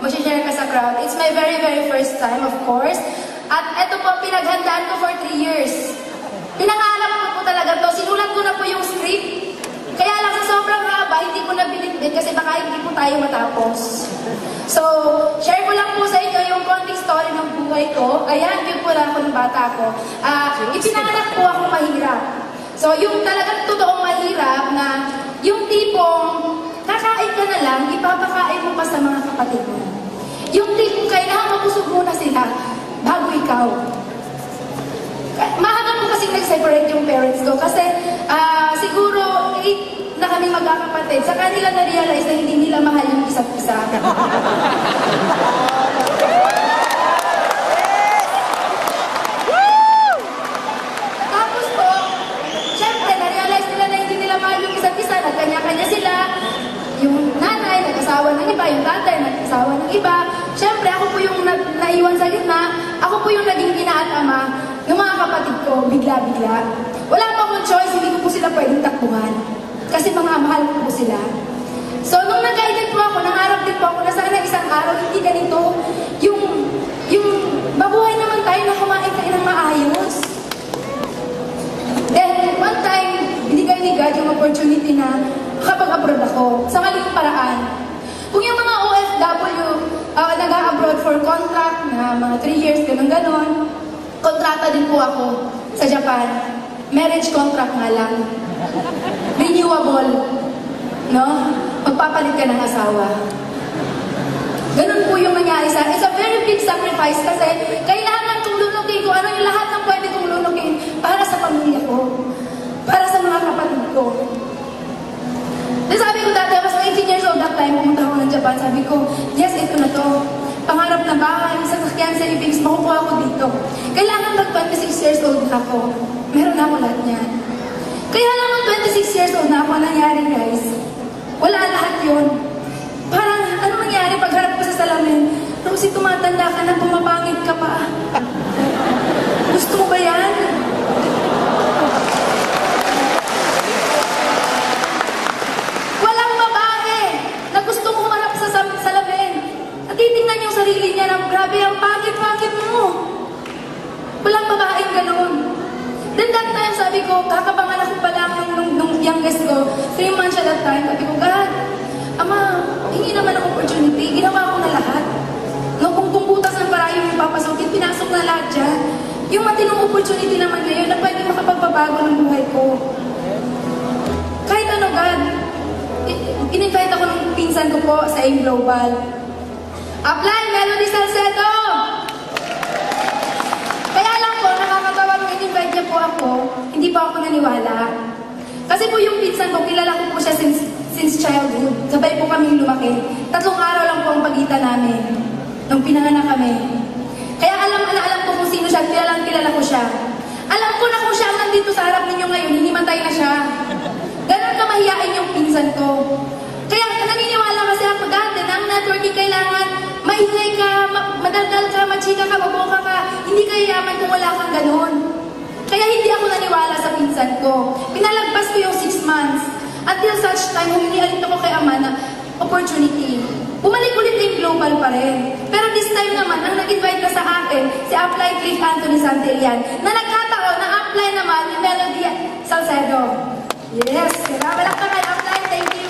mag-share ka sa crowd. It's my very, very first time, of course. At ito po, pinaghandaan ko for 3 years. Pinangarap ko po talaga to. Sinulat ko na po yung script. Kaya lang sa sobrang haba, hindi ko na binitbit kasi baka hindi po tayo matapos. So, share ko lang po sa inyo yung konting story ng buhay ko. Ayan, yun po lang ako ng bata ko. Ipinanganak po ako mahirap. So, yung talagang totoong mahirap na yung tipong kakain ka na lang, ipapakain mo pa sa mga kapatid mo. Yung tipong kailangan mabusog muna sila bago ikaw. Mahaba po kasi nag-separate yung parents ko kasi siguro 8 na kami magkakapatid. Sa kanila na-realize na hindi nila mahal yung isa't isa. Tapos po, syempre, na-realize nila na hindi nila mahal yung isa't isa. Nagkanya-kanya sila. Yung nanay, nag-asawa ng iba. Yung tatay, nag-asawa ng iba. Syempre, ako po yung naiwan sa gitna. Ako po yung naging ina at ama ng mga kapatid ko, bigla-bigla. Wala pa akong choice, hindi ko po sila pwedeng takbuhan. Kasi mga mahal ko po sila. So, nung nag-edit po ako, nangarap din po ako na sana isang araw, hindi ganito, yung mabuhay naman tayo na kumain tayo ng maayos. Then, one time, binigay ni God yung opportunity na makapag-abroad ako sa maling paraan. Kung yung mga OFW, nag-abroad for contract na mga 3 years, ganun-ganon, kontrata din po ako sa Japan. Marriage contract nga lang. Renewable. No? Magpapalit ka ng asawa. Ganun po yung nangyari sa akin. It's a very big sacrifice kasi kailangan kong lunukin ko ano yung lahat ng pwede kong lunukin para sa pamilya ko. Para sa mga kapatid ko. Then sabi ko dati, I was 18 years old that time, pumunta ako ng Japan. Sabi ko, yes, ito na to. Pangarap na bahay, sasakyan, savings, makukuha ako dito. Kailangan mag 26 years old na ako. Meron na ako lahat niyan. Kaya lang nung 26 years old na ako, nangyari guys, wala lahat yun. Parang, ano mangyari pagharap ko sa salamin? Rosie, tumatanda ka na, pumapangit ka pa. Gusto mo ba yan? Walang babae na gustong humarap sa salamin. At titingnan yung sarili niya na, grabe, ang pangit-pangit mo. Walang babaeng ganun. Then that time, sabi ko, kakapanganak ko pa lang nung youngest ko, 3 months siya that time. Sabi ko, God, Ama, hingi naman ang opportunity, ginawa ko na lahat. No, kung butas ng parayo yung papasukin, pinasok na lahat dyan. Yung matinong opportunity naman ngayon na pwede makapagpabago ng buhay ko. Kahit ano, God, in-invite ako ng pinsan ko po sa AIM Global. Apply, Melody Salcedo! Kaya lang po, nakakatawa nung in-invite niya po ako, hindi pa ako naniwala. Kasi po yung pinsan ko, kilala ko po siya since childhood. Sabay po kami lumaki. 3 araw lang po ang pagitan namin nung pinanganak kami. Kaya alam ko kung sino siya, kilala ko siya. Alam ko na kung siya ang nandito sa harap ninyo ngayon, hinimatay na siya. Ganon ka mahiyain yung pinsan ko. Kaya naniniwala kasi ako dati na ang networking kailangan maingay ka, madaldal ka, machika ka, maboka ka. Hindi ka yaman kung wala kang ganon. Kaya hindi ako naniwala sa pinsan ko. Pinalagpas ko yung 6 months. Until such time, humingi ulit ako kay Ama na opportunity. Bumalik ulit yung global pa rin. Pero this time naman, ang nag-invite na sa akin, si Apply Cliff Anthony Santillan, na nagkataon na apply naman ni Melody Salcedo. Yes, wala ka kay Apply, thank you.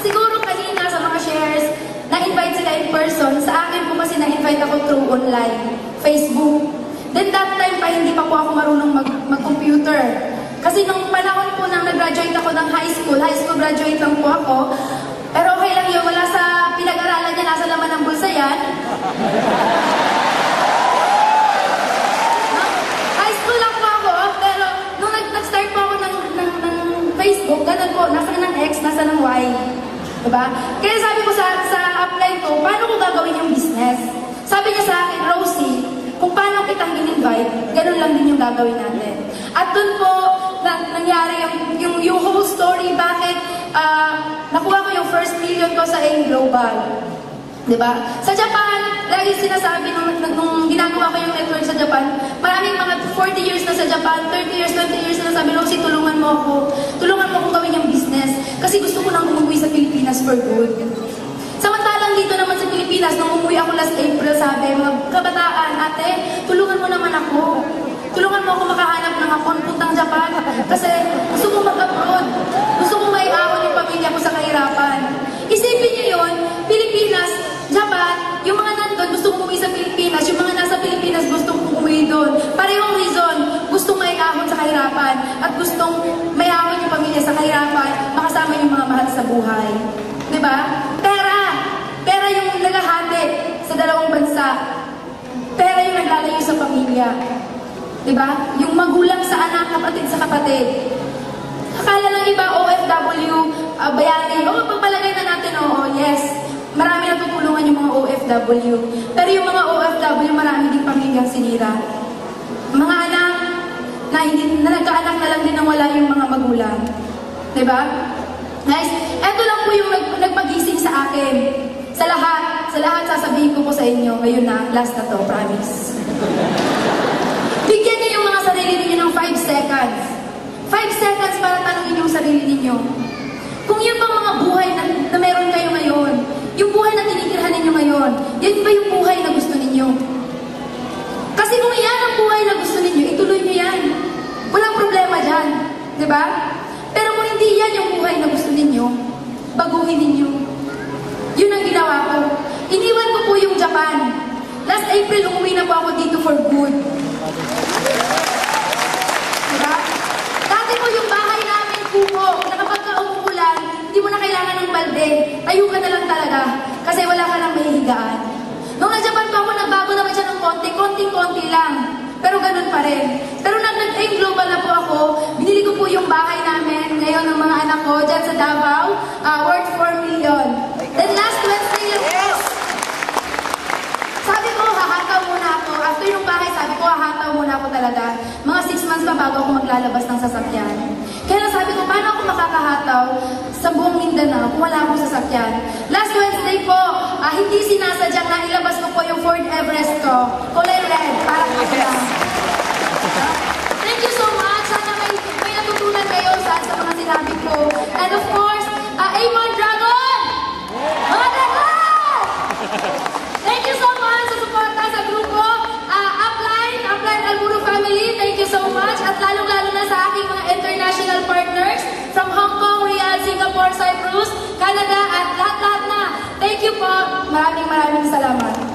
Siguro kanina sa mga shares, na-invite sila in person. Sa akin po kasi na-invite ako through online, Facebook. Then that time pa, hindi pa po ako marunong mag-computer. Kasi nung panahon po nang nag-graduate ako ng high school graduate lang po ako. Pero okay lang yun, wala sa pinag-aralan niya, nasa laman ng bulsa yan. High school lang po ako, pero nung nag-start po ako ng Facebook, ganun po, nasa ng X, nasa ng Y. Diba? Kaya sabi ko sa apply ko, paano ko gagawin yung business? Sabi niya sa akin, Rosie, kung paano kitang in-invite, ganun lang din yung gagawin natin. At dun po, nangyari yung whole story, bakit nakuha ko yung first million ko sa AIM Global. Diba? Sa Japan, lagi sinasabi nung ginagawa ko yung network sa Japan, maraming mga 40 years na sa Japan, 30 years, 20 years na sabi, Rosie, tulungan mo ako. Tulungan mo akong gawin yung business. Kasi gusto ko nang umuwi sa Pilipinas for good. Samantala, kabataan, ate, tulungan mo naman ako. Tulungan mo ako makahanap ng akong puntang Japan. Kasi gusto ko mag-abroad. Gusto ko maiahon yung pamilya ko sa kahirapan. Isipin niyo yun, Pilipinas, Japan, yung mga nandun gusto kong umuwi sa Pilipinas, yung mga nasa Pilipinas gusto kong umuwi doon. Parehong reason, gustong maiahon sa kahirapan at gustong maiahon yung pamilya sa kahirapan, makasama yung mga mahal sa buhay. Diba? Pera yung nagahati sa dalawang bansa. Pera yung naglalayo sa pamilya. Diba? Yung magulang sa anak, kapatid sa kapatid. Akala lang iba, OFW, bayani. Oo, pagpalagay na natin, oo, yes. Marami natutulungan yung mga OFW. Pero yung mga OFW, marami din pamilyang sinira. Mga anak na nagkaanak na lang din nang wala yung mga magulang. Diba? Guys, eto lang po yung nagpagising sa akin. Sa lahat sasabihin ko po sa inyo. Ngayon na, last na to, promise. Bigyan niyo yung mga sarili ninyo ng 5 seconds. 5 seconds para tanungin yung sarili ninyo. Kung yun bang mga buhay na meron kayo ngayon, yung buhay na tinitirhan ninyo ngayon, yan ba yung buhay na gusto ninyo? Kasi kung yan ang buhay na gusto ninyo, ituloy nyo yan. Walang problema dyan. Diba? Pero kung hindi yan yung buhay na gusto ninyo, baguhin ninyo. Yun ang ginawa ko. Iniwan ko po yung Japan. Last April, umuwi na po ako dito for good. Diba? Dati po yung bahay namin, kuko, na kapag umuulan, hindi mo na kailangan ng balde. Tayo ka na lang talaga. Kasi wala ka nang mahihigaan. Nung nag-Japan pa ako, nagbago naman siya ng konti lang. Pero ganun pa rin. Pero nag-aim global na po ako, binili ko po yung bahay namin ngayon ng mga anak ko dyan sa Davao, worth 4 million. Then last Wednesday lang po, sabi ko, hahataw muna ako. After yung bahay, sabi ko, hahataw muna ako talaga. Mga 6 months pa bago ako maglalabas ng sasakyan. Kaya sabi ko, paano ako makakahataw sa buong Mindanao kung wala akong sasakyan? Last Wednesday po, hindi sinasadyang na ilabas ko po yung Ford Everest ko. Kulay red, para ako lang. Thank you so much. Sana may natutunan kayo sa mga sinabi ko. And of course, Amon Dragon! Mga Dragon! Thank you so much sa suporta sa grupo. Upline Alburo family, thank you so much. At lalong-lalo na sa aking mga international partners from Hong Kong, Riyadh, Singapore, Cyprus, Canada, at lahat-lahat na. Thank you po. Maraming salamat.